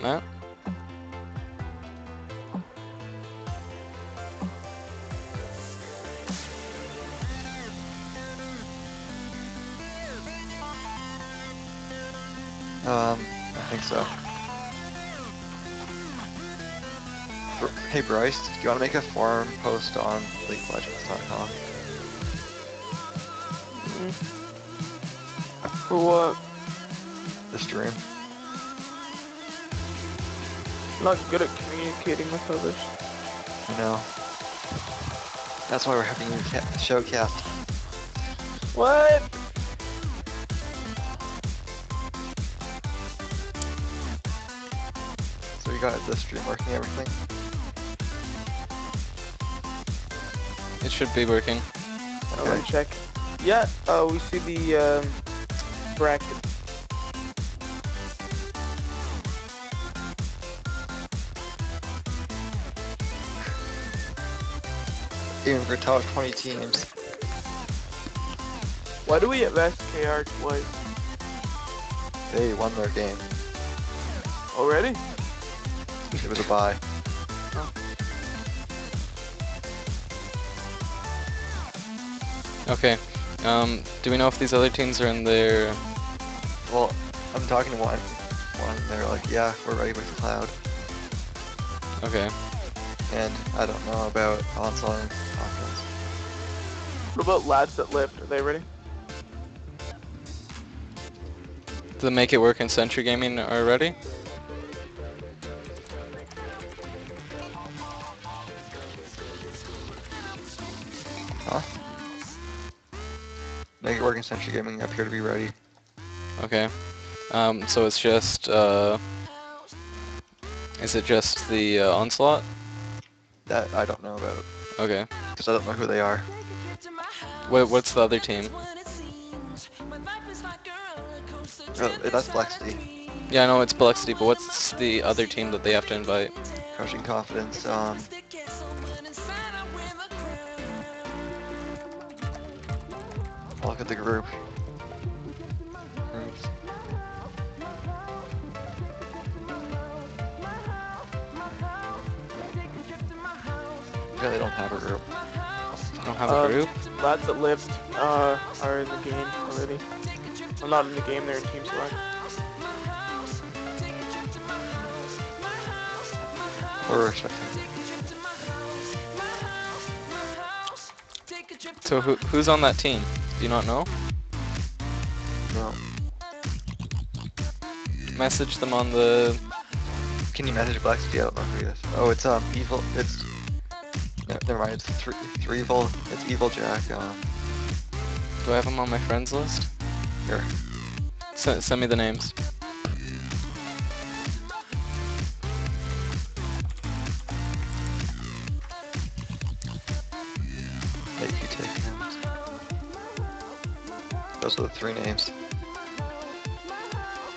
Matt? I think so. Hey Bryce, do you want to make a forum post on LeagueOfLegends.com? For what? The stream? I'm not good at communicating with others. I know. That's why we're having you showcast. What? So you got the stream working, everything? It should be working. Let me check. Yeah, we see the bracket. Even for top 20 teams. Why do we have SKR twice? They won their game. Already? It was a bye. Okay. Do we know if these other teams are in their... Well, I'm talking to one, and they're like, yeah, we're ready with Cloud. Okay. And I don't know about Onslaught and Confidence. What about lads that lift? Are they ready? Do they make it work in Century Gaming already? Huh? Make it work in Century Gaming, appear to be ready. Okay. So it's just, is it just the Onslaught? That I don't know about, Okay. because I don't know who they are. What's the other team? That's Flexity. Yeah, I know it's Biloxi, but what's the other team that they have to invite? Crushing Confidence, I'll look at the group. Groups. Yeah, they don't have a group. I don't have a group? Lads that lift are in the game already. Well, not in the game, they're in Team Select. We're respecting. So who's on that team? Do you not know? No. Message them on the... Can you message Black City? I don't know who he is. Oh, it's Evil. It's never mind. It's three Evil. It's Evil Jack. Do I have them on my friends list? Here. Send me the names. Yeah, you take names. Those are the 3 names.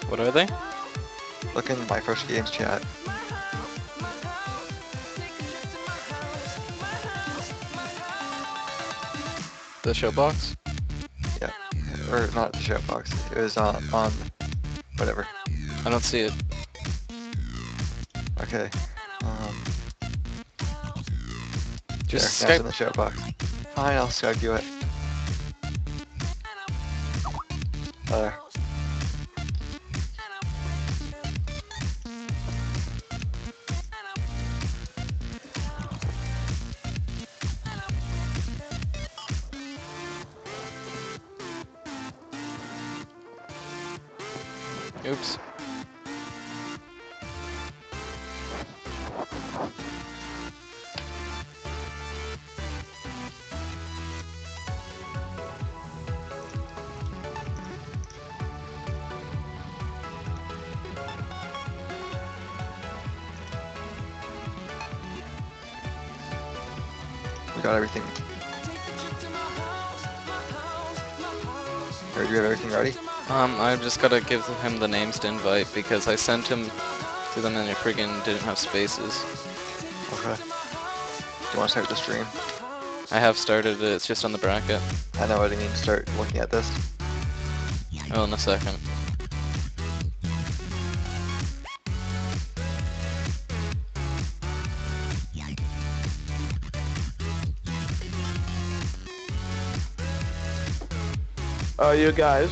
What are they? Look in my first games chat. The showbox? Yeah. Or not the shout box. It was on whatever. I don't see it. Okay. Just there, that's Skype. in the shout box. Fine, I'll Skype you it. There. Oops. We got everything. Or do you have everything ready? I just gotta give him the names to invite because I sent him to them and it friggin' didn't have spaces. Okay. Do you want to start the stream? I have started it, it's just on the bracket. I know what I mean. Start looking at this. Oh, in a second. You guys,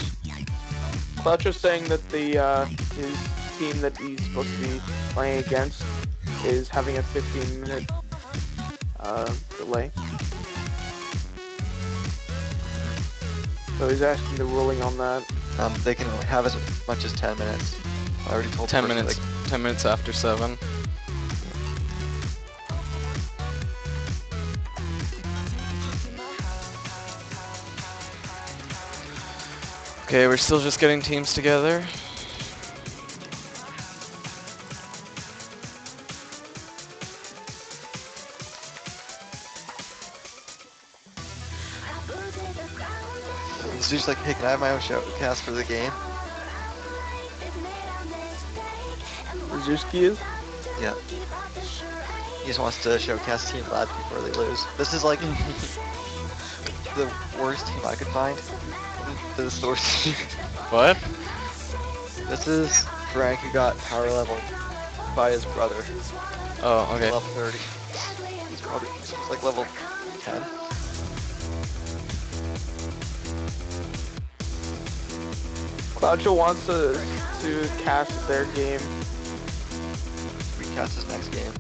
Clutch is saying that his team that he's supposed to be playing against is having a 15-minute delay. So he's asking the ruling on that. They can have as much as 10 minutes. I already told the 10 person, minutes. 10 minutes after 7. Okay, we're still just getting teams together. This dude's like, hey, can I have my own showcast for the game? Brzezinski is? Yeah. He just wants to showcast Team Lad before they lose. This is like the worst team I could find. To the source. What? This is Frank who got power leveled by his brother. Oh, okay. Level 30. He's like level 10. Claudio wants to cast their game. Recast his next game.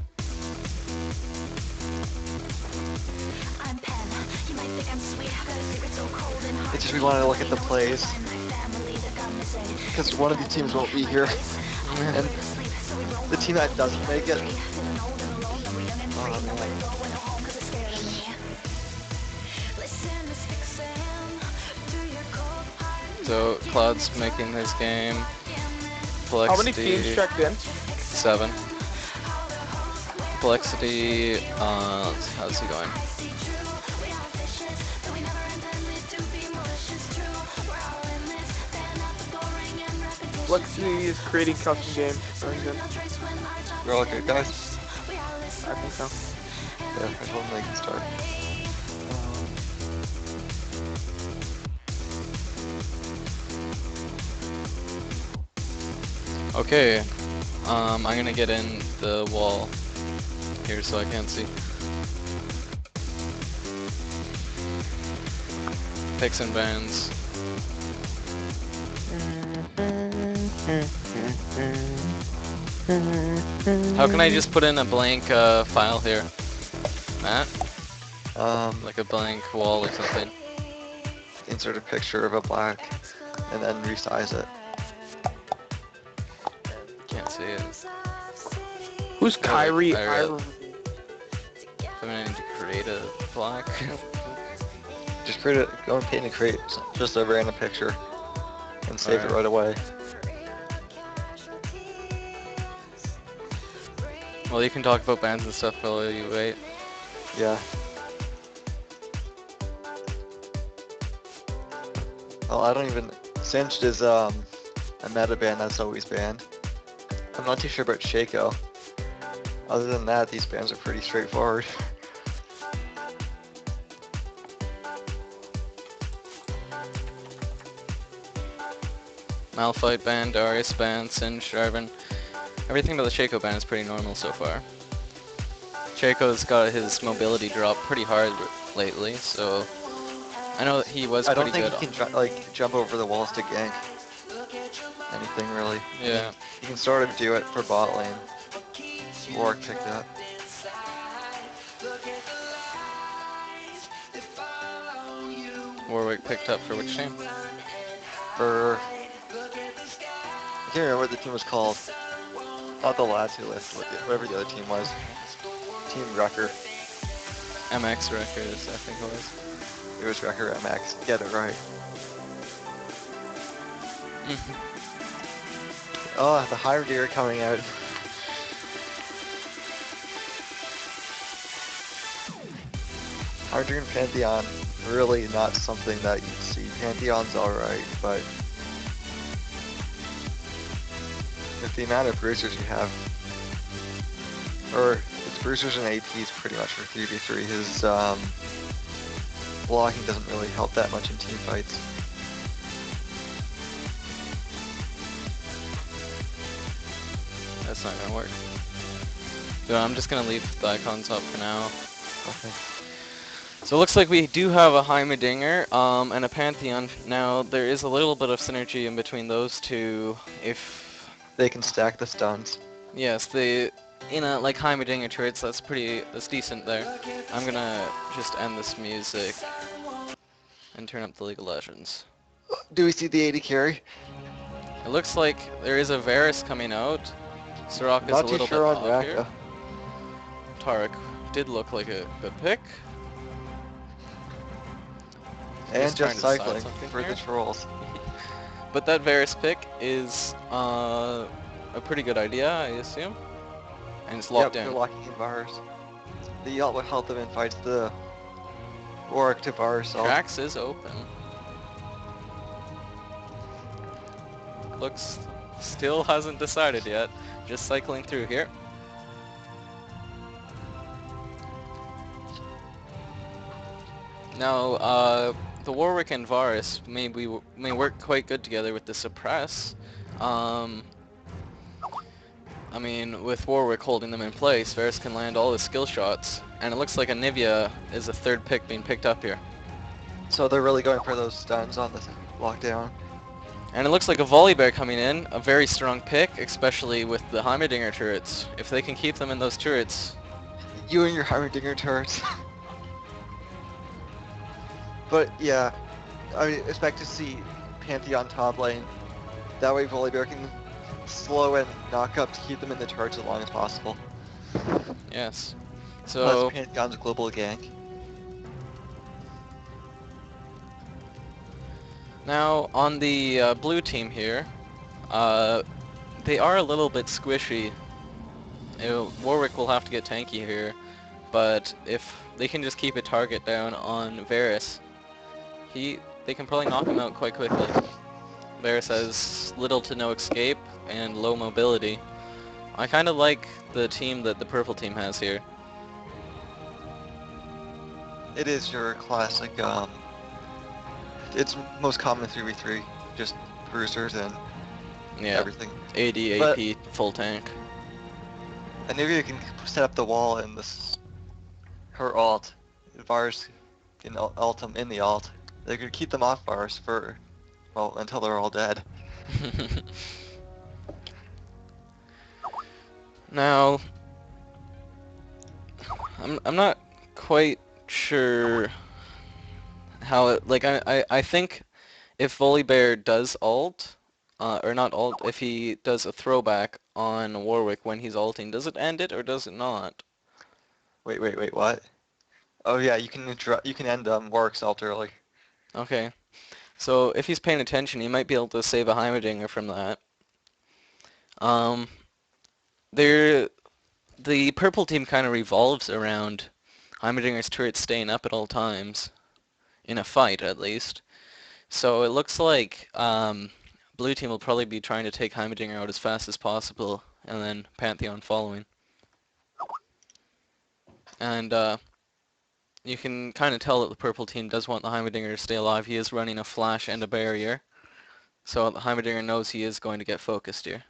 It's just we wanted to look at the plays. Because one of the teams won't be here. And the team that doesn't make it. Oh, man. So Cloud's making his game. How many teams checked in? 7. Complexity, how's he going? Lexi is creating custom games. We're all good, guys. I think so. Yeah, I told them they can start. Okay, I'm gonna get in the wall here so I can't see. Picks and bans. How can I just put in a blank file here? Matt? Like a blank wall or something. Insert a picture of a black and then resize it. Can't see it. Who's Kyrie? I'm gonna need to create a black. Just create it, go and paint and create just a random picture and save it right away. Well, you can talk about bands and stuff while you wait. Yeah. Well, I don't even... Cinched is a meta band that's always banned. I'm not too sure about Shaco. Other than that, these bands are pretty straightforward. Malphite band, Darius band, Singe, Jarvan. Everything but the Shaco band is pretty normal so far. Shaco's got his mobility drop pretty hard lately, so I know he was pretty good. I don't think he can jump over the walls to gank anything really. Yeah. You can sort of do it for bot lane. Warwick picked up. Warwick picked up for which team? For... I can't remember what the team was called. Not the lads who left, whatever the other team was. Team Wrecker. MX Records, I think it was. It was Wrecker MX. Get it right. Oh, the Hive Deer coming out. Hive Deer and Pantheon, really not something that you see. Pantheon's alright, but with the amount of bruisers you have, or it's bruisers and APs pretty much for 3v3, his blocking doesn't really help that much in team fights. That's not gonna work. So I'm just gonna leave the icons up for now. Okay. So it looks like we do have a Heimerdinger and a Pantheon. Now, there is a little bit of synergy in between those two. If, They can stack the stuns. yes, the, in a, like, Heimerdinger turrets, that's decent there. I'm gonna just end this music and turn up the League of Legends. Do we see the 80 carry? It looks like there is a Varus coming out. Soraka's a Not too little bit sure on off here. Raka. Tarek did look like a good pick. And Trying just to decide cycling something for here. the trolls. But that Varus pick is a pretty good idea, I assume. And it's locked Yep, they're in. locking in Varus. The ult will help them in fights the Warwick to Varus ult. Trax is open. Looks still hasn't decided yet. Just cycling through here. Now, the Warwick and Varus may work quite good together with the suppress. Um, I mean, with Warwick holding them in place, Varus can land all his skill shots, and it looks like Anivia is a third pick being picked up here. So they're really going for those stuns on this lockdown. And it looks like a Volibear coming in, a very strong pick, especially with the Heimerdinger turrets. If they can keep them in those turrets. You and your Heimerdinger turrets. But yeah, I expect to see Pantheon top lane. That way Volibear can slow and knock up to keep them in the turrets as long as possible. Yes. Plus So, Pantheon's global gank. now on the blue team here, they are a little bit squishy. Warwick will have to get tanky here, but if they can just keep a target down on Varus, they can probably knock him out quite quickly. Varus has little to no escape and low mobility. I kind of like the team that the purple team has here. It is your classic, it's most common 3v3, just bruisers and Yeah, everything. AD, But AP, full tank. Anivia can set up the wall in this, her ult. Varus can ult them in the ult. They could keep them off Varus for, well, until they're all dead. Now, I'm not quite sure how it, like, I think if Volibear does ult, or not ult, if he does a throwback on Warwick when he's ulting, does it end it or does it not? Wait, what? Oh yeah, you can end Warwick's ult early. Okay, so if he's paying attention, he might be able to save a Heimerdinger from that. Um, there, the purple team kind of revolves around Heimerdinger's turret staying up at all times, in a fight at least. So it looks like blue team will probably be trying to take Heimerdinger out as fast as possible, and then Pantheon following. And you can kind of tell that the purple team does want the Heimerdinger to stay alive. He is running a flash and a barrier, so the Heimerdinger knows he is going to get focused here.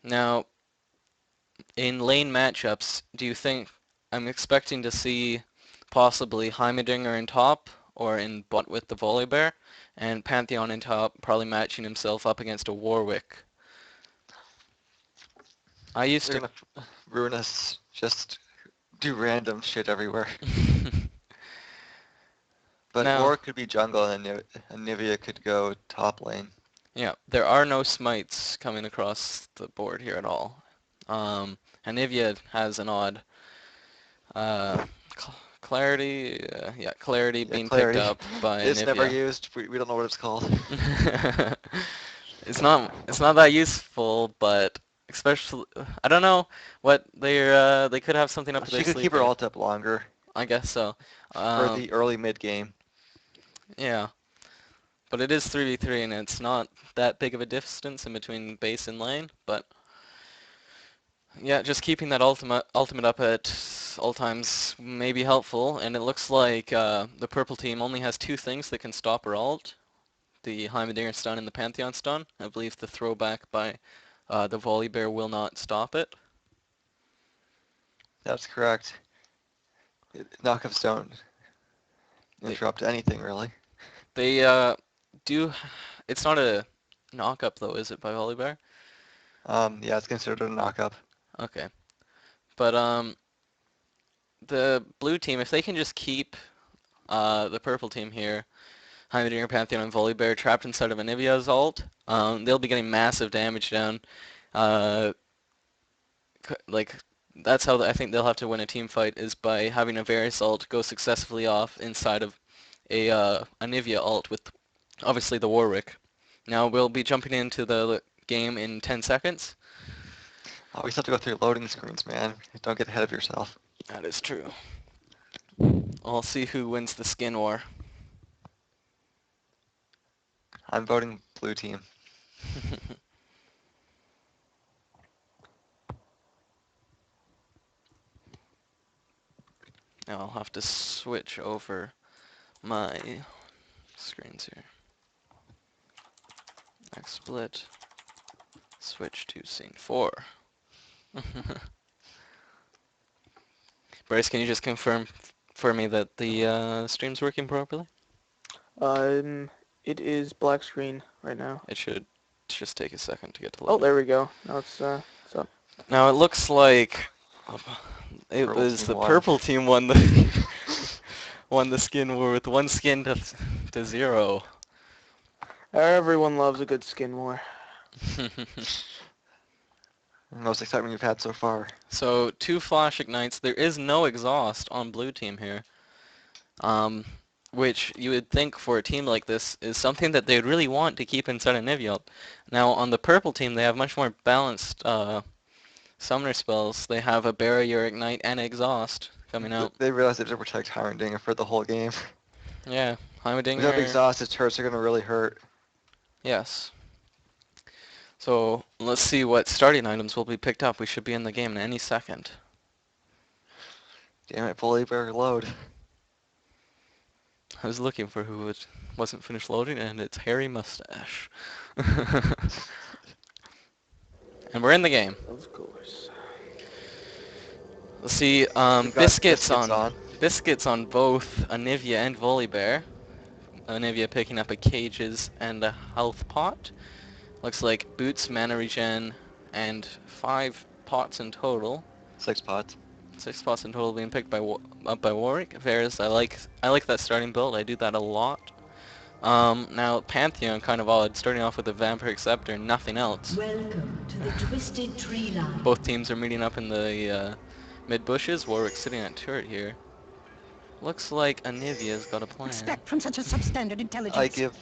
Now, in lane matchups, do you think I'm expecting to see possibly Heimerdinger in top or in bot with the Volibear, and Pantheon in top, probably matching himself up against a Warwick? I used They're to. gonna ruin us, just do random shit everywhere. But Now, Warwick could be jungle and Anivia could go top lane. yeah, there are no smites coming across the board here at all. Anivia has an odd clarity, yeah, clarity Yeah, being picked clarity. up by It's never Anivia. used. We don't know what it's called. It's not that useful, but especially I don't know what they could have something up She their could sleeve keep her here. ult up longer I guess so. for the early mid game. Yeah, but it is 3v3 and it's not that big of a distance in between base and lane, but yeah, just keeping that ultimate up at all times may be helpful, and it looks like the purple team only has two things that can stop her ult. The Heimerdinger stun and the Pantheon stun. I believe the throwback by the Volibear will not stop it. That's correct. Knockups don't They, interrupt anything really. they do. It's not a knock-up though, is it, by Volibear? Yeah, it's considered a knockup. Okay. But the blue team, if they can just keep the purple team here, Heimerdinger, Pantheon, and Volibear trapped inside of Anivia's ult, they'll be getting massive damage down. Uh, like that's how I think they'll have to win a team fight is by having a Varus ult go successfully off inside of a Anivia ult with obviously the Warwick. Now we'll be jumping into the game in 10 seconds. Always have to go through loading screens, man. Don't get ahead of yourself. That is true. I'll see who wins the skin war. I'm voting blue team. Now I'll have to switch over my screens here. XSplit. Switch to scene 4. Bryce, can you just confirm for me that the stream's working properly? It is black screen right now. It should just take a second to get to Oh, load. there we go. Now it's up. Now it looks like it Purple was team the won. purple team won the won the skin war with 1 skin to 0. Everyone loves a good skin war. Most excitement we've had so far. So 2 flash ignites. There is no exhaust on blue team here. Which you would think for a team like this is something that they'd really want to keep inside of Nivialt. Now on the purple team they have much more balanced summoner spells. They have a barrier, ignite, and exhaust coming out. They realized they have to protect Heimerdinger for the whole game. Yeah, Without Heimerdinger. exhaust, his turrets are going to really hurt. Yes. So let's see what starting items will be picked up. We should be in the game in any second. Damn it, Volibear load. I was looking for who wasn't finished loading, and it's Hairy Mustache. And we're in the game. Of course. Let's see, We've got biscuits on both Anivia and Volibear. Anivia picking up a cages and a health pot. Looks like boots, mana regen, and 5 pots in total. 6 pots. 6 pots in total being picked up by Warwick. Varus, I like that starting build. I do that a lot. Now Pantheon kind of odd, starting off with a Vampiric Scepter and nothing else. Welcome to the Twisted Tree Line. Both teams are meeting up in the mid bushes. Warwick sitting at turret here. Looks like Anivia's got a plan. Expect from such a substandard intelligence. I give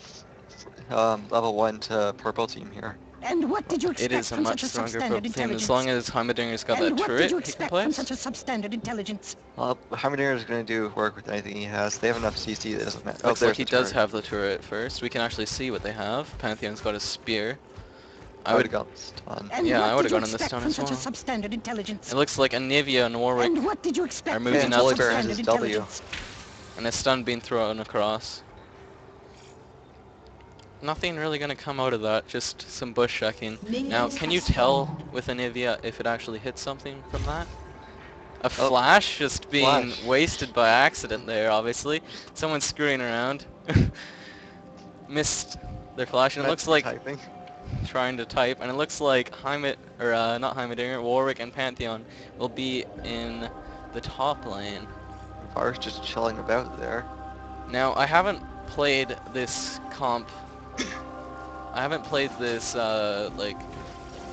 level 1 to purple team here. And what did you expect It is a from much such a stronger substandard purple team intelligence? as long as Heimerdinger's got and that what turret did you he can expect from place. such a substandard intelligence? Heimerdinger is going to do work with anything he has. They have enough CC that doesn't matter. Looks Oh, like there's he the does turret. have the turret first. We can actually see what they have. Pantheon's got a spear. I would have gone stun. And Yeah, what I would've did you gone on this expect stun from as such well. a substandard intelligence? It looks like Anivia and Warwick And what did you expect are from moving such up a Volibear has substandard his W. intelligence? and a stun being thrown across. Nothing really gonna come out of that, just some bush checking. Now, can you tell with Anivia if it actually hits something from that? A flash just being wasted by accident there, obviously. Someone's screwing around. Missed their flash, and it looks like Typing. trying to type, and it looks like not Heimerdinger, Warwick and Pantheon will be in the top lane. Varus just chilling about there. Now, I haven't played this comp. I haven't played this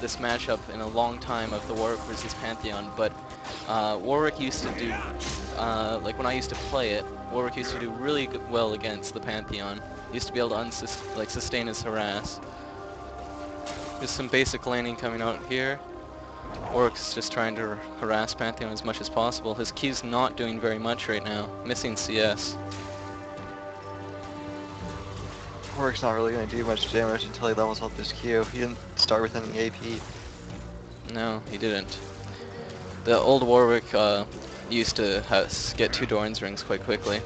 this matchup in a long time of the Warwick versus Pantheon, but Warwick used to do like when I used to play it, Warwick used to do really well against the Pantheon. He used to be able to sustain his harass. Just some basic laning coming out here. Warwick's just trying to harass Pantheon as much as possible. His Q's not doing very much right now, missing CS. Warwick's not really going to do much damage until he levels up his Q. He didn't start with any AP. No, he didn't. The old Warwick used to get 2 Doran's rings quite quickly.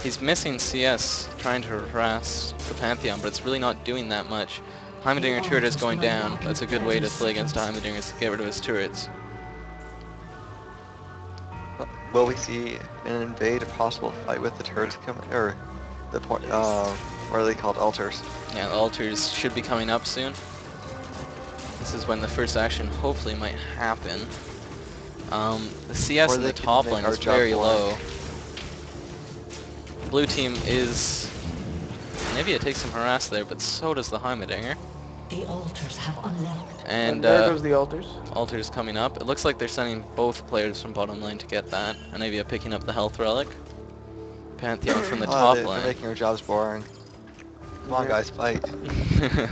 He's missing CS, trying to harass the Pantheon, but it's really not doing that much. Heimerdinger turret is going down. That's a good way to play against Heimerdinger, is to get rid of his turrets. will we see an invade, a possible fight with the turrets coming, or the point, what are they called, altars? Yeah, the altars should be coming up soon. This is when the first action hopefully might happen. The CS Or in they the can top make lane our is job very boring. low. Blue team is... Maybe it takes some harass there, but so does the Heimerdinger. The altars have unleavened. And there goes the altars. altars coming up. It looks like they're sending both players from bottom lane to get that. Anavia picking up the health relic. Pantheon from the top They're lane. making our jobs boring. Come on, Yeah. guys, fight.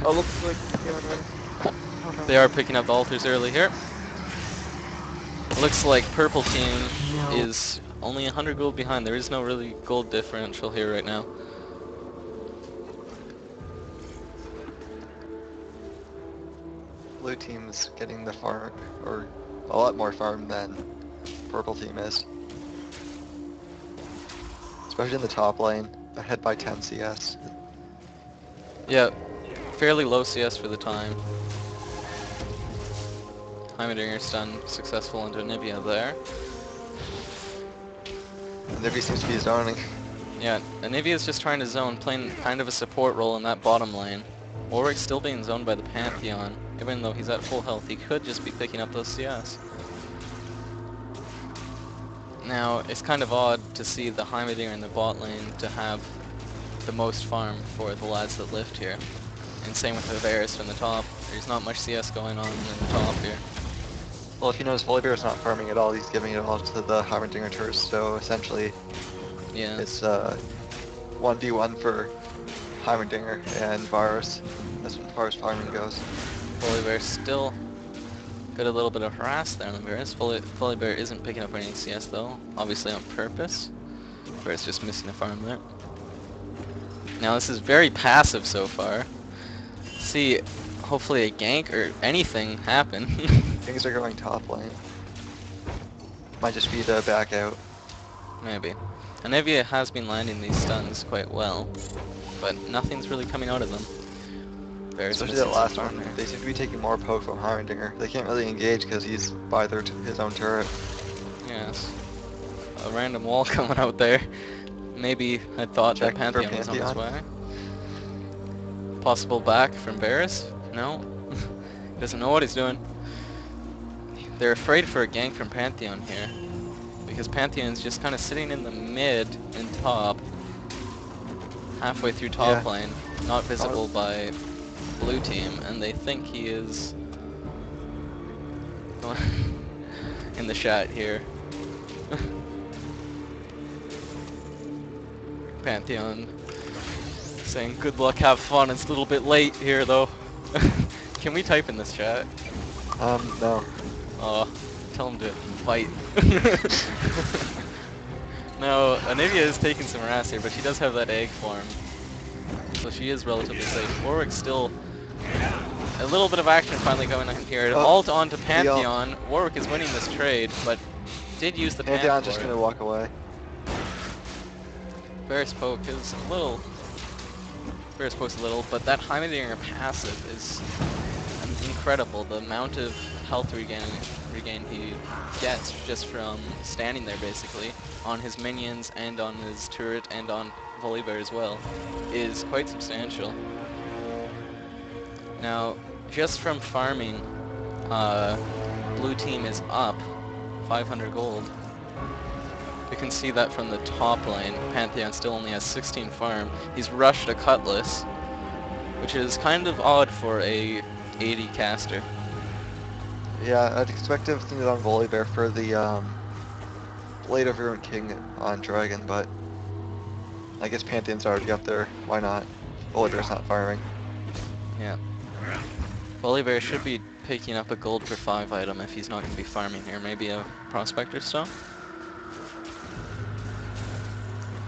Oh, looks like oh, no. They are picking up the altars early here. Looks like purple team is only 100 gold behind. There is no really gold differential here right now. Blue team's getting the farm, or a lot more farm than purple team is. Especially in the top lane, ahead by 10 CS. Yeah, fairly low CS for the time. Heimerdinger stun successful into Anivia there. And Nibby seems to be zoning. Yeah, Anivia is just trying to zone, playing kind of a support role in that bottom lane. Warwick's still being zoned by the Pantheon. Even though he's at full health, he could just be picking up those CS. Now, it's kind of odd to see the Heimerdinger in the bot lane to have the most farm for the lads that lift here. And same with the Varus from the top. There's not much CS going on in the top here. Well, if you notice, Volibear's not farming at all, he's giving it all to the Heimerdinger turrets, so essentially Yeah. it's 1v1 for Heimerdinger and Varus, as far as farming goes. Volibear still got a little bit of harass there on the Varus. Volibear isn't picking up any CS though, obviously on purpose. Varus just missing a farm there. Now this is very passive so far. See, hopefully a gank or anything happen. Things are going top lane. Might just be the back out. Maybe. Anivia has been landing these stuns quite well, but nothing's really coming out of them. Varus Especially missing that some last farm one, here. they seem to be taking more poke from Heimerdinger. They can't really engage because he's by his own turret. Yes. A random wall coming out there. Maybe I thought that Check for Pantheon was on his way. Pantheon. Possible back from Varus? No. Doesn't know what he's doing. They're afraid for a gank from Pantheon here. Because Pantheon's just kind of sitting in the mid and top. Halfway through top Yeah. lane. Not visible by blue team. And they think he is... in the shot here. Pantheon saying good luck, have fun. It's a little bit late here though. Can we type in this chat? No. Tell him to fight. No, Anivia is taking some harass here, but she does have that egg farm. So she is relatively safe. Warwick's still a little bit of action finally coming in here. Oh, Ult onto Pantheon. Warwick is winning this trade, but did use the Pantheon. Pantheon's just gonna walk away. Varus poke is a little... Varus poke's a little, but that Heimerdinger passive is incredible. The amount of health regain he gets just from standing there basically, on his minions and on his turret and on Volibear as well, is quite substantial. Now, just from farming, blue team is up 500 gold. You can see that from the top lane. Pantheon still only has 16 farm. He's rushed a Cutlass, which is kind of odd for a 80 caster. Yeah, I'd expect to see it on Volibear for the Blade of Ruin King on Dragon, but I guess Pantheon's already up there. Why not? Volibear's not farming. Yeah. Volibear should be picking up a gold for 5 item if he's not going to be farming here. Maybe a Prospector Stone?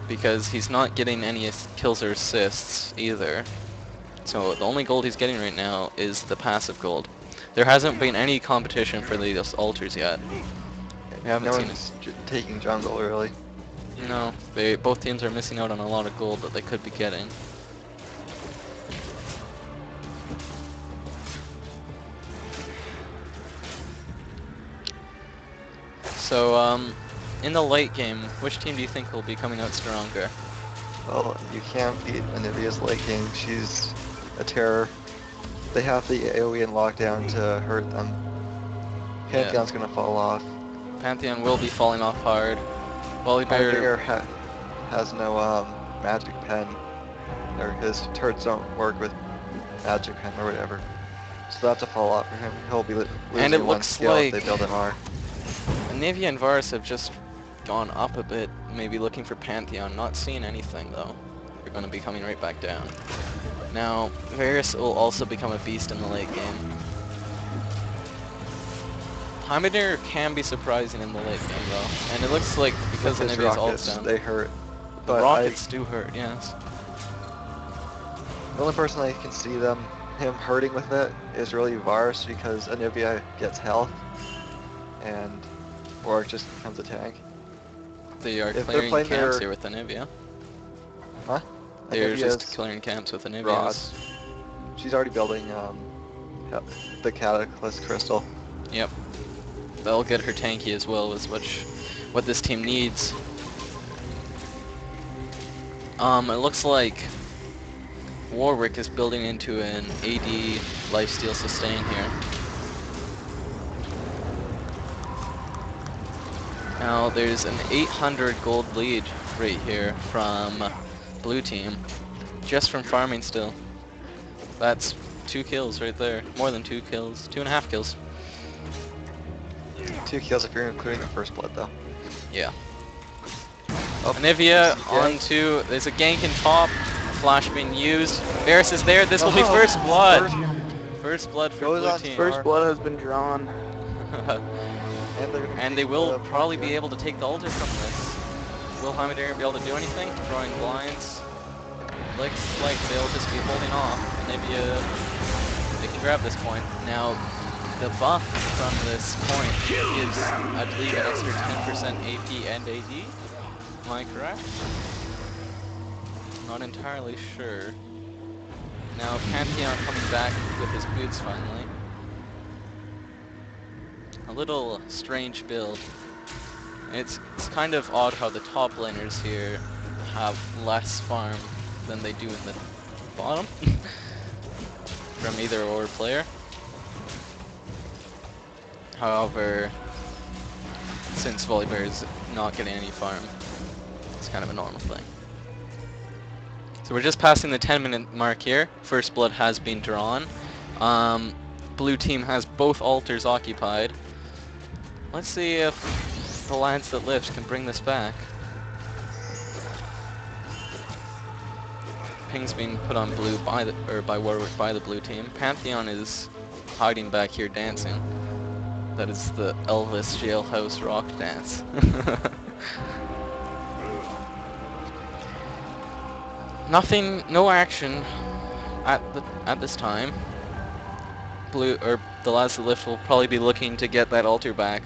Because he's not getting any kills or assists either. So the only gold he's getting right now is the passive gold. There hasn't been any competition for these altars yet. We haven't No seen one's taking jungle really. it. No, both teams are missing out on a lot of gold that they could be getting. So, In the late game, which team do you think will be coming out stronger? Well, you can't beat Anivia's late game. She's a terror. They have the AoE and lockdown to hurt them. Yeah. Pantheon's gonna fall off. Pantheon will be falling off hard. Volibear, Heideggger has no magic pen, or his turrets don't work with magic pen or whatever. So that's a fall off for him. He'll be losing And it one looks skill like if they build MR. Navia and Varus have just gone up a bit, maybe looking for Pantheon. Not seeing anything though. They're going to be coming right back down. Now, Varus will also become a beast in the late game. Heimerdinger can be surprising in the late game though, and it looks like because With his Nivea's rockets, ult's down, they hurt. the But rockets do hurt, yes. The only person I can see him hurting with it is really Varus because Anivia gets health and Warwick just becomes a tank. They are If they're clearing playing camps their- here with Anivia. Huh? They're just Anivia's clearing camps with Anivia's. rods. She's already building the Cataclysm Crystal. Yep. That'll get her tanky as well, is what this team needs. It looks like Warwick is building into an AD lifesteal sustain here. Now there's an 800 gold lead right here from blue team, just from farming still. That's 2 kills right there, more than 2 kills, 2.5 kills. 2 kills if you're including the first blood though. Yeah. Oh, Anivia this is gank. onto, there's a gank in top, flash being used. Varus is there, this will be Oh, first blood. Blood. First blood for Goes blue on team. First blood has been drawn. And, they're gonna And take they will the probably point be here. able to take the altar from this. Will Heimerdinger be able to do anything? Throwing blinds. Looks like they'll just be holding off. Anivia, they can grab this point. Now, the buff from this point gives, I believe, an extra 10% AP and AD. Am I correct? Not entirely sure. Now Pantheon coming back with his boots finally. A little strange build. It's kind of odd how the top laners here have less farm than they do in the bottom from either or player. However, since Volibear is not getting any farm, it's kind of a normal thing. So we're just passing the 10-minute mark here. First blood has been drawn. Blue team has both altars occupied. Let's see if the Lance that lifts can bring this back. Ping's being put on blue by Warwick by the blue team. Pantheon is hiding back here dancing. That is the Elvis jailhouse rock dance. Nothing, no action at this time. The lads that lift will probably be looking to get that altar back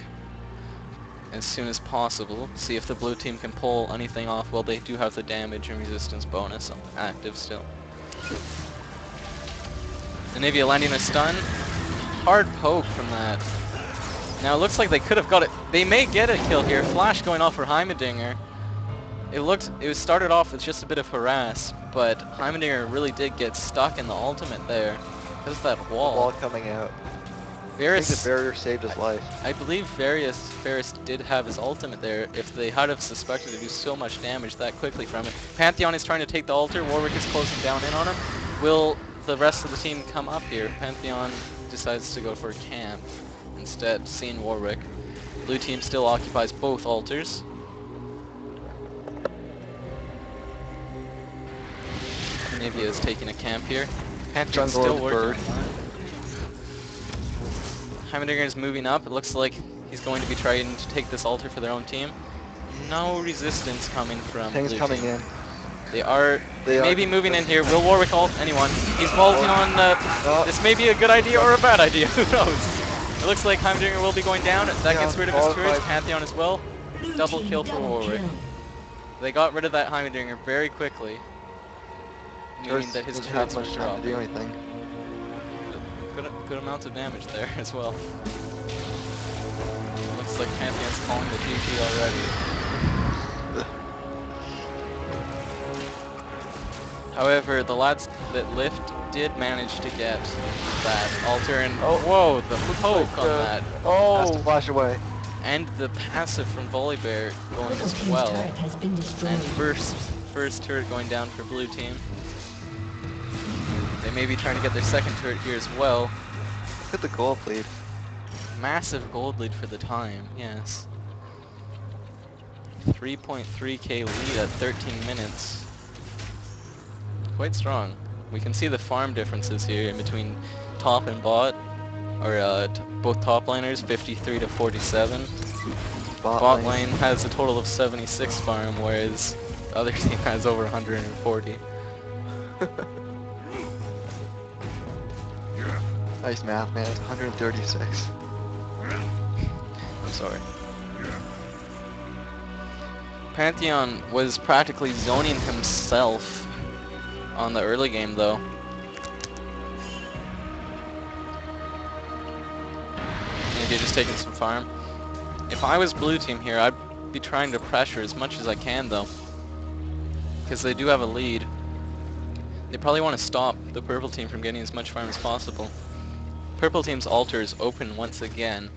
as soon as possible. See if the blue team can pull anything off. Well, they do have the damage and resistance bonus active still. Anivia landing a stun. Hard poke from that. Now it looks like they could have got it. They may get a kill here. Flash going off for Heimerdinger. It was started off with just a bit of harass, but Heimerdinger really did get stuck in the ultimate there. Because of that The wall. wall coming out. I think Varus, the barrier saved his life. I believe Varus did have his ultimate there. If they had have suspected to do so much damage that quickly from it. Pantheon is trying to take the altar. Warwick is closing down in on him. Will the rest of the team come up here? Pantheon decides to go for a camp instead, seeing Warwick. Blue team still occupies both altars. Navia is taking a camp here. Pantheon Jungle still and working bird. on that. Heimerdinger is moving up. It looks like he's going to be trying to take this altar for their own team. No resistance coming from Ping's blue coming team. in. They may be moving in here. Will Warwick ult anyone? He's vaulting on. No. This may be a good idea or a bad idea. Who knows? It looks like Heimerdinger will be going down. That gets rid of his qualified. turrets. Pantheon as well. Blue Double team kill for double Warwick. kill. They got rid of that Heimerdinger very quickly. Meaning Turrets that his doesn't have turrets much were time dropped. to do anything. Good amounts of damage there as well. Looks like Pantheon's calling the GG already. However, the lads that lift did manage to get that altar, and whoa, the poke on that, Has to Oh, flash away. and the passive from Volibear going Purple as team's well. turret has been destroyed. And first turret going down for blue team. They may be trying to get their second turret here as well. Look at the gold lead. Massive gold lead for the time, yes. 3.3k lead at 13 minutes. Quite strong. We can see the farm differences here in between top and bot, or both top laners, 53 to 47. Bot lane has a total of 76 farm, whereas the other team has over 140. Nice math, man. It's 136. I'm sorry. Pantheon was practically zoning himself on the early game, though. Maybe just taking some farm. If I was blue team here, I'd be trying to pressure as much as I can, though, because they do have a lead. They probably want to stop the purple team from getting as much farm as possible. Purple team's altar is open once again.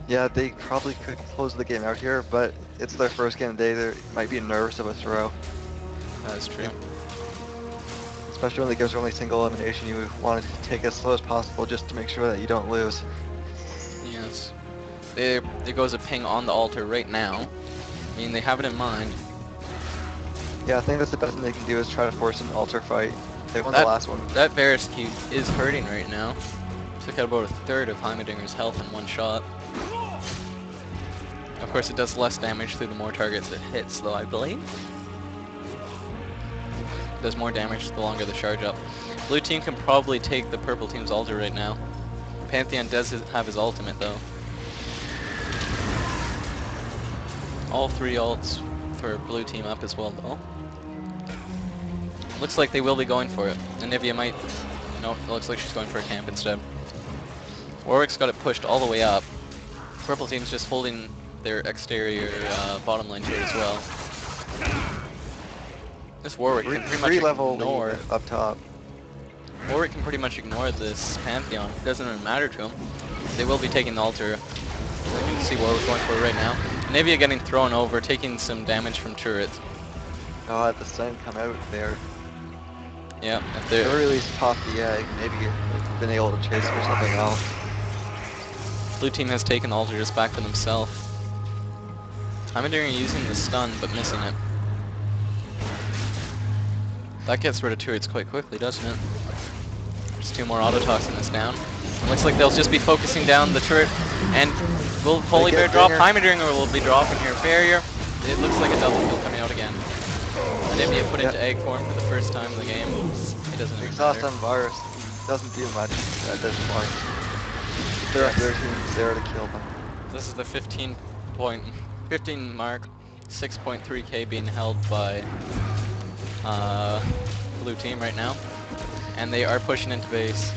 Yeah, they probably could close the game out here, but it's their first game of the day. They might be nervous of a throw. That's true. Especially when it gives only single elimination, you want to take it as slow as possible just to make sure that you don't lose. Yes. There goes a ping on the altar right now. I mean, they have it in mind. Yeah, I think that's the best thing they can do is try to force an altar fight. They won the last one. That Varus cube is hurting right now. Took out about a third of Heimerdinger's health in one shot. Of course, it does less damage through the more targets it hits, though, I believe. Does more damage the longer the charge up. Blue team can probably take the purple team's altar right now. Pantheon does have his ultimate, though. All three ults for blue team up as well, though. Looks like they will be going for it. Anivia might... Nope, it looks like she's going for a camp instead. Warwick's got it pushed all the way up. Purple team's just holding their exterior bottom lane turret as well. This Warwick can pretty much ignore... lead up top. Warwick can pretty much ignore this Pantheon. It doesn't even matter to him. They will be taking the altar. You can see Warwick going for it right now. Anivia getting thrown over, taking some damage from turrets. Oh, had the sun come out there. Yeah, if At they're... the very least, pop the egg. Maybe been able to chase for something else. Blue team has taken the altar just back for themselves. Heimerdinger using the stun, but missing it. That gets rid of turrets quite quickly, doesn't it? There's two more auto-toxing this down. It looks like they'll just be focusing down the turret, and will Volibear drop? Heimerdinger will be dropping here. Barrier. It looks like a double kill coming out again. Anivia put into egg form for the first time in the game. It doesn't even Exhaust matter. on Virus doesn't do much at this point. They're up their team's there to kill them. This is the 15 mark. 6.3k being held by blue team right now. And they are pushing into base.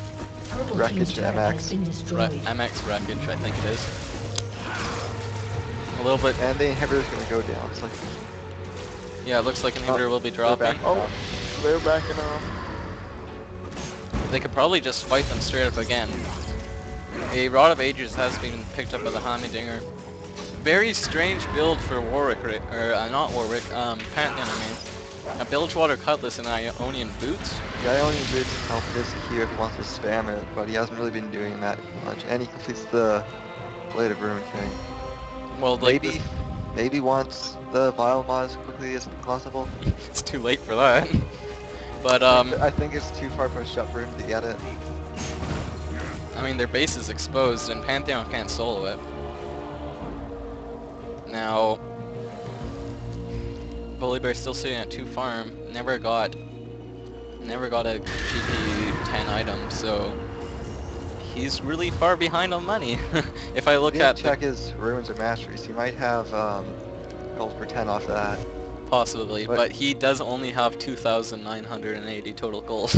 Purple team's turret has WreckageMX. been destroyed. MX Wreckage, I think it is. A little bit, And the inhibitor's gonna go down. It's like, yeah, it looks like inhibitor will be dropping. oh, they're backing off. They could probably just fight them straight up again. A Rod of Ages has been picked up by the Heimerdinger. Very strange build for Warwick, or not Warwick, Pantheon, I mean. A Bilgewater Cutlass and Ionian Boots. the Ionian Boots help this Q if he wants to spam it, but he hasn't really been doing that much. And he completes the Blade of Ruin King. Well, like, Maybe wants the Vile mod as quickly as possible. it's too late for that. But, I think it's too far pushed up for him to get it. I mean, their base is exposed, and Pantheon can't solo it. Now, Volibear still sitting at 2 farm. Never got a GP 10 item, so he's really far behind on money. If I look at check his Ruins or Masteries, he might have gold for 10 off that. possibly, but he does only have 2,980 total gold,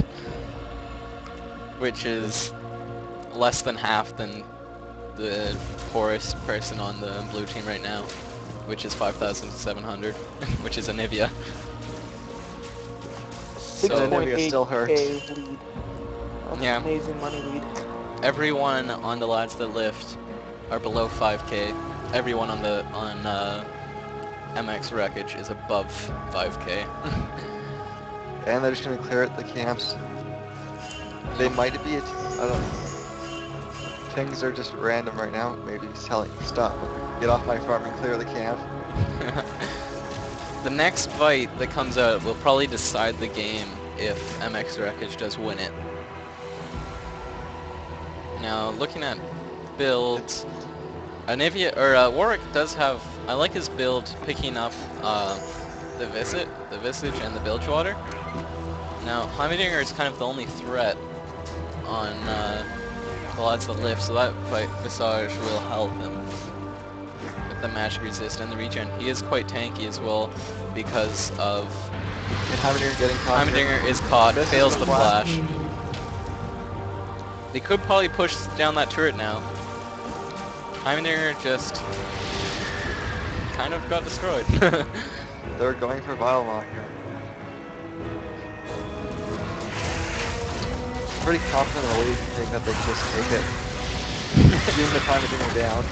which is less than half than the poorest person on the blue team right now, which is 5,700, which is Anivia. So, Olivia still 6.8k hurts. lead. That's Yeah. amazing money lead. everyone on the lads that lift are below 5k. Everyone on MX Wreckage is above 5k. And they're just gonna clear at the camps. They might be, I don't know. Things are just random right now. Maybe he's telling you, stop, get off my farm and clear the camp. The next fight that comes out will probably decide the game if MX Wreckage does win it. Now, looking at builds, Anivia or Warwick does have. I like his build picking up the Visage, and the Bilgewater. Now, Heimerdinger is kind of the only threat on the lads that lift, so that fight Visage will help him with the magic resist and the regen. He is quite tanky as well because of And Heimerdinger getting caught. Heimerdinger is caught, Misses fails the the flash. flash. They could probably push down that turret now. Heimerdinger just kind of got destroyed. They're going for Vilemont here. Pretty confident in the lead, think that they can just take it. Zoom the Heimerdinger down.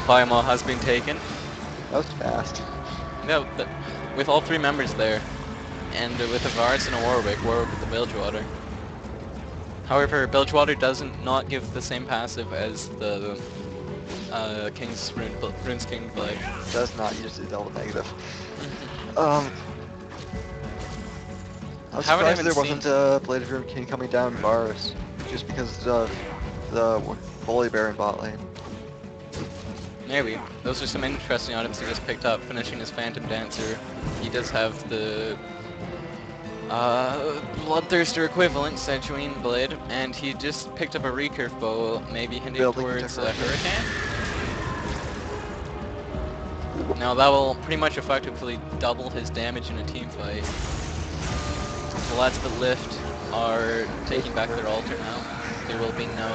Biomall has been taken. That was fast. No, with all three members there, and with a Varus and a Warwick with the Bilgewater. However, Bilgewater doesn't not give the same passive as the Rune's King Blade. Does not use the double negative. I'm Haven't surprised even there seen- wasn't a Blade of Rune King coming down Varus, just because of the Bully Bear in bot lane. Maybe. Those are some interesting items he just picked up, finishing his Phantom Dancer. He does have the Bloodthirster equivalent, Sejuani Blade, and he just picked up a recurve bow, maybe hinting Building towards into a Hurricane. Now that will pretty much effectively double his damage in a team fight. The lads that lift are taking back their altar now. There will be no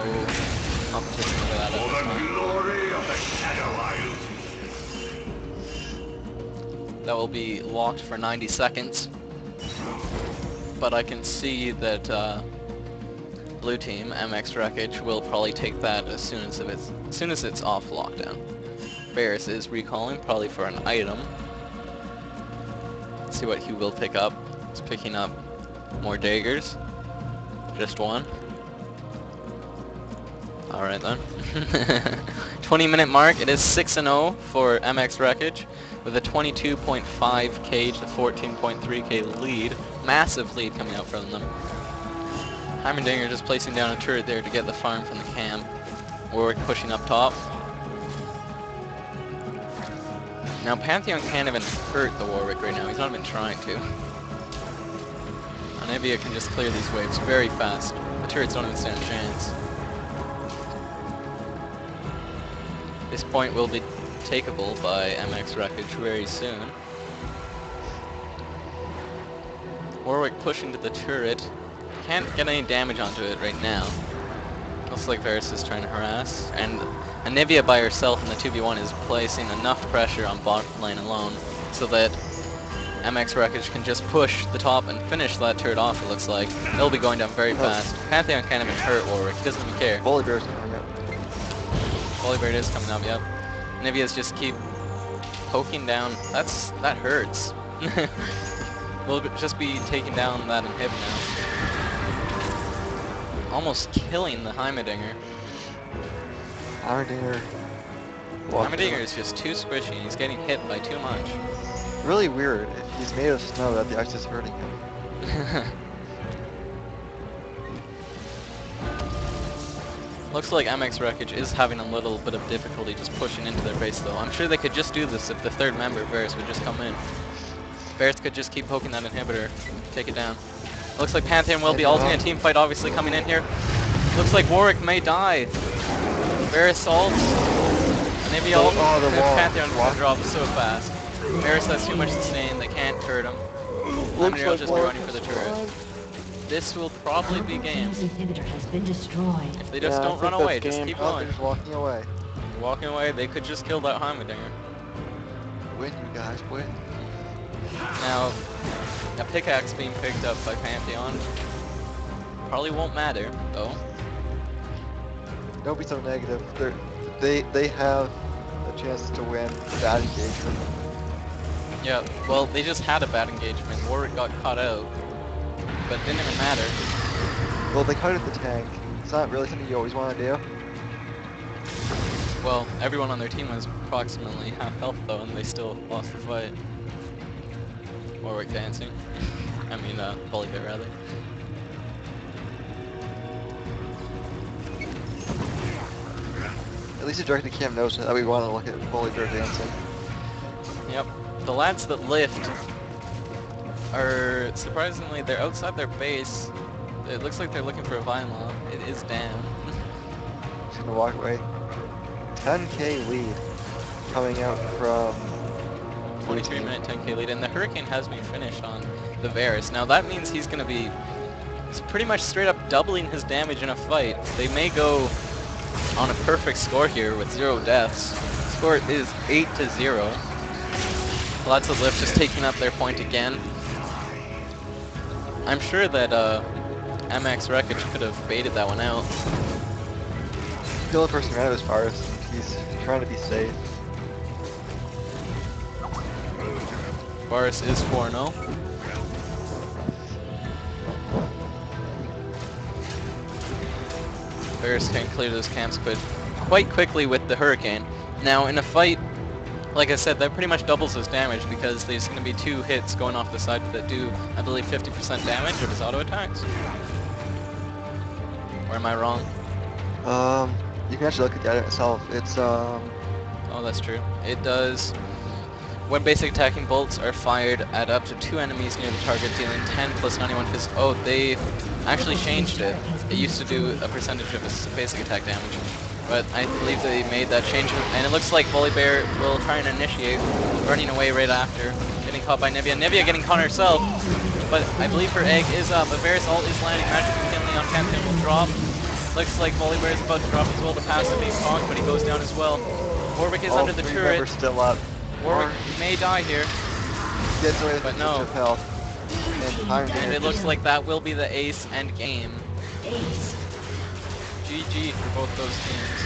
competition for that at this time. Glory of the Shadow Isle. That will be locked for 90 seconds. But I can see that blue team, MX Wreckage, will probably take that as soon as it's off lockdown. Varus is recalling, probably for an item. Let's see what he will pick up. He's picking up more daggers. Just one. Alright then. 20-minute mark. It is 6-0 for MX Wreckage with a 22.5k to 14.3k lead. Massive lead coming out from them. Heimerdinger just placing down a turret there to get the farm from the camp. Warwick pushing up top. Now Pantheon can't even hurt the Warwick right now. He's not even trying to. Anivia can just clear these waves very fast. The turrets don't even stand a chance. This point will be takeable by MX Wreckage very soon. Warwick pushing to the turret. Can't get any damage onto it right now. Looks like Varus is trying to harass. And Anivia by herself in the 2v1 is placing enough pressure on bot lane alone so that MX Wreckage can just push the top and finish that turret off, it looks like. They'll be going down very fast. Pantheon can't even hurt Warwick. He doesn't even care. Bully Bear's coming up. Volibear is coming up, yep. Nivea's just keep poking down. That hurts. We'll just be taking down that inhib now. Almost killing the Heimerdinger. Heimerdinger. Heimerdinger is just too squishy and he's getting hit by too much. Really weird. If he's made of snow, that the ice is hurting him. Looks like MX Wreckage is having a little bit of difficulty just pushing into their base though. I'm sure they could just do this if the third member, Varus, would just come in. Varus could just keep poking that inhibitor, take it down. Looks like Pantheon will be ulting a team fight obviously coming in here. Looks like Warwick may die. Varus ults. Maybe ult. the wall. Pantheon will drop so fast. Varus has too much sustain, they can't turret him. Looks Heimerdinger will like just be Warwick running for the has turret. survived. this will probably be game. Inhibitor has been destroyed. If they just Yeah, I don't think run that's away, just game. keep Oh, going. they're just walking away. They're walking away, they could just kill that Heimerdinger. Win, you guys, win. Now, a pickaxe being picked up by Pantheon probably won't matter, though. Don't be so negative. They have a chance to win that engagement. Yeah, well, they just had a bad engagement. Warwick got caught out, but it didn't even matter. Well, they cut it the tank. It's not really something you always want to do. Well, everyone on their team was approximately half health, though, and they still lost the fight. Warwick dancing. I mean, Volibear, rather. At least the director cam knows that we want to look at Volibear dancing. Yep. The lads that lift are, surprisingly, they're outside their base. It looks like they're looking for a Vinyl. It is down. Just gonna walk away. 10k lead coming out from 23 minute 10k lead, and the Hurricane has been finished on the Varus. Now that means he's going to be pretty much straight up doubling his damage in a fight. They may go on a perfect score here with 0 deaths. Score is 8-0. Lots of lift just taking up their point again. I'm sure that MX Wreckage could have baited that one out. the only person around as far as he's trying to be safe. Varus is 4-0. Varus can clear those camps quite quickly with the Hurricane. Now in a fight, like I said, that pretty much doubles his damage because there's going to be 2 hits going off the side that do, I believe, 50% damage of his auto attacks. Or am I wrong? You can actually look at the item itself. It's Oh, that's true. It does. When basic attacking bolts are fired at up to 2 enemies near the target, dealing 10 plus 91 fist. Oh, they actually changed it. It used to do a percentage of his basic attack damage, but I believe they made that change, and it looks like Volibear will try and initiate, running away right after, getting caught by Nivea. Nivea getting caught herself, but I believe her egg is up. A Varus ult is landing. Magic McKinley on Pantheon will drop. Looks like Volibear is about to drop as well. The passive being conked, but he goes down as well. Warwick is under the 3 turret. members still up. Warwick may die here, Gets away with but a no. of health. And it looks like that will be the ace and game. Ace. GG for both those teams.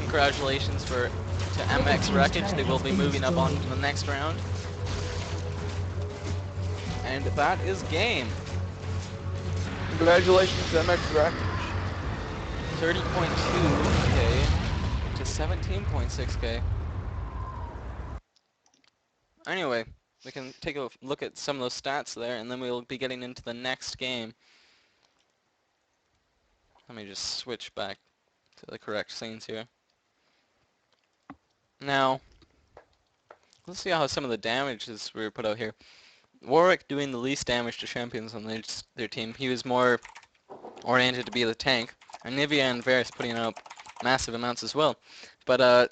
Congratulations to MX Wreckage. They will be moving up on to the next round. And that is game. Congratulations to MX Wreckage. 30.2k to 17.6k. Anyway, we can take a look at some of those stats there, and then we'll be getting into the next game. Let me just switch back to the correct scenes here. Now, let's see how some of the damages were put out here. Warwick doing the least damage to champions on their team. He was more oriented to be the tank. And Nivea and Varus putting out massive amounts as well. But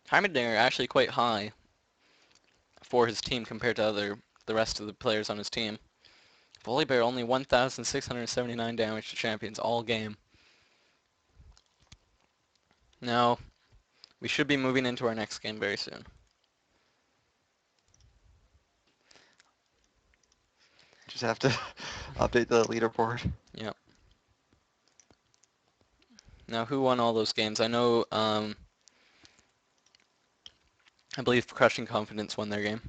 Heimerdinger actually quite high for his team compared to the rest of the players on his team. Volibear only 1,679 damage to champions all game. Now, we should be moving into our next game very soon. Just have to update the leaderboard. Yep. Now, who won all those games? I know, I believe Crushing Confidence won their game.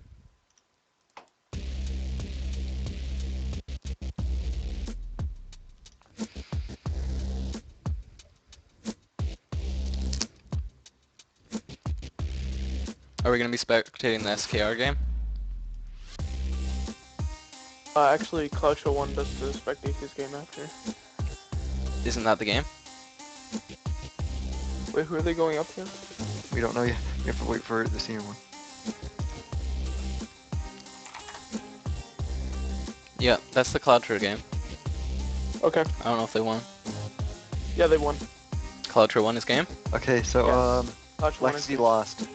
Are we going to be spectating the SKR game? Actually, Claudio wanted us to spectate his game after. Isn't that the game? Wait, who are they going up to? We don't know yet. We have to wait for the senior one. Yeah, that's the Cloudtra game. Okay. I don't know if they won. Yeah, they won. Cloudtra won his game? Okay, so Yes. Claudio won his Lexi game. lost.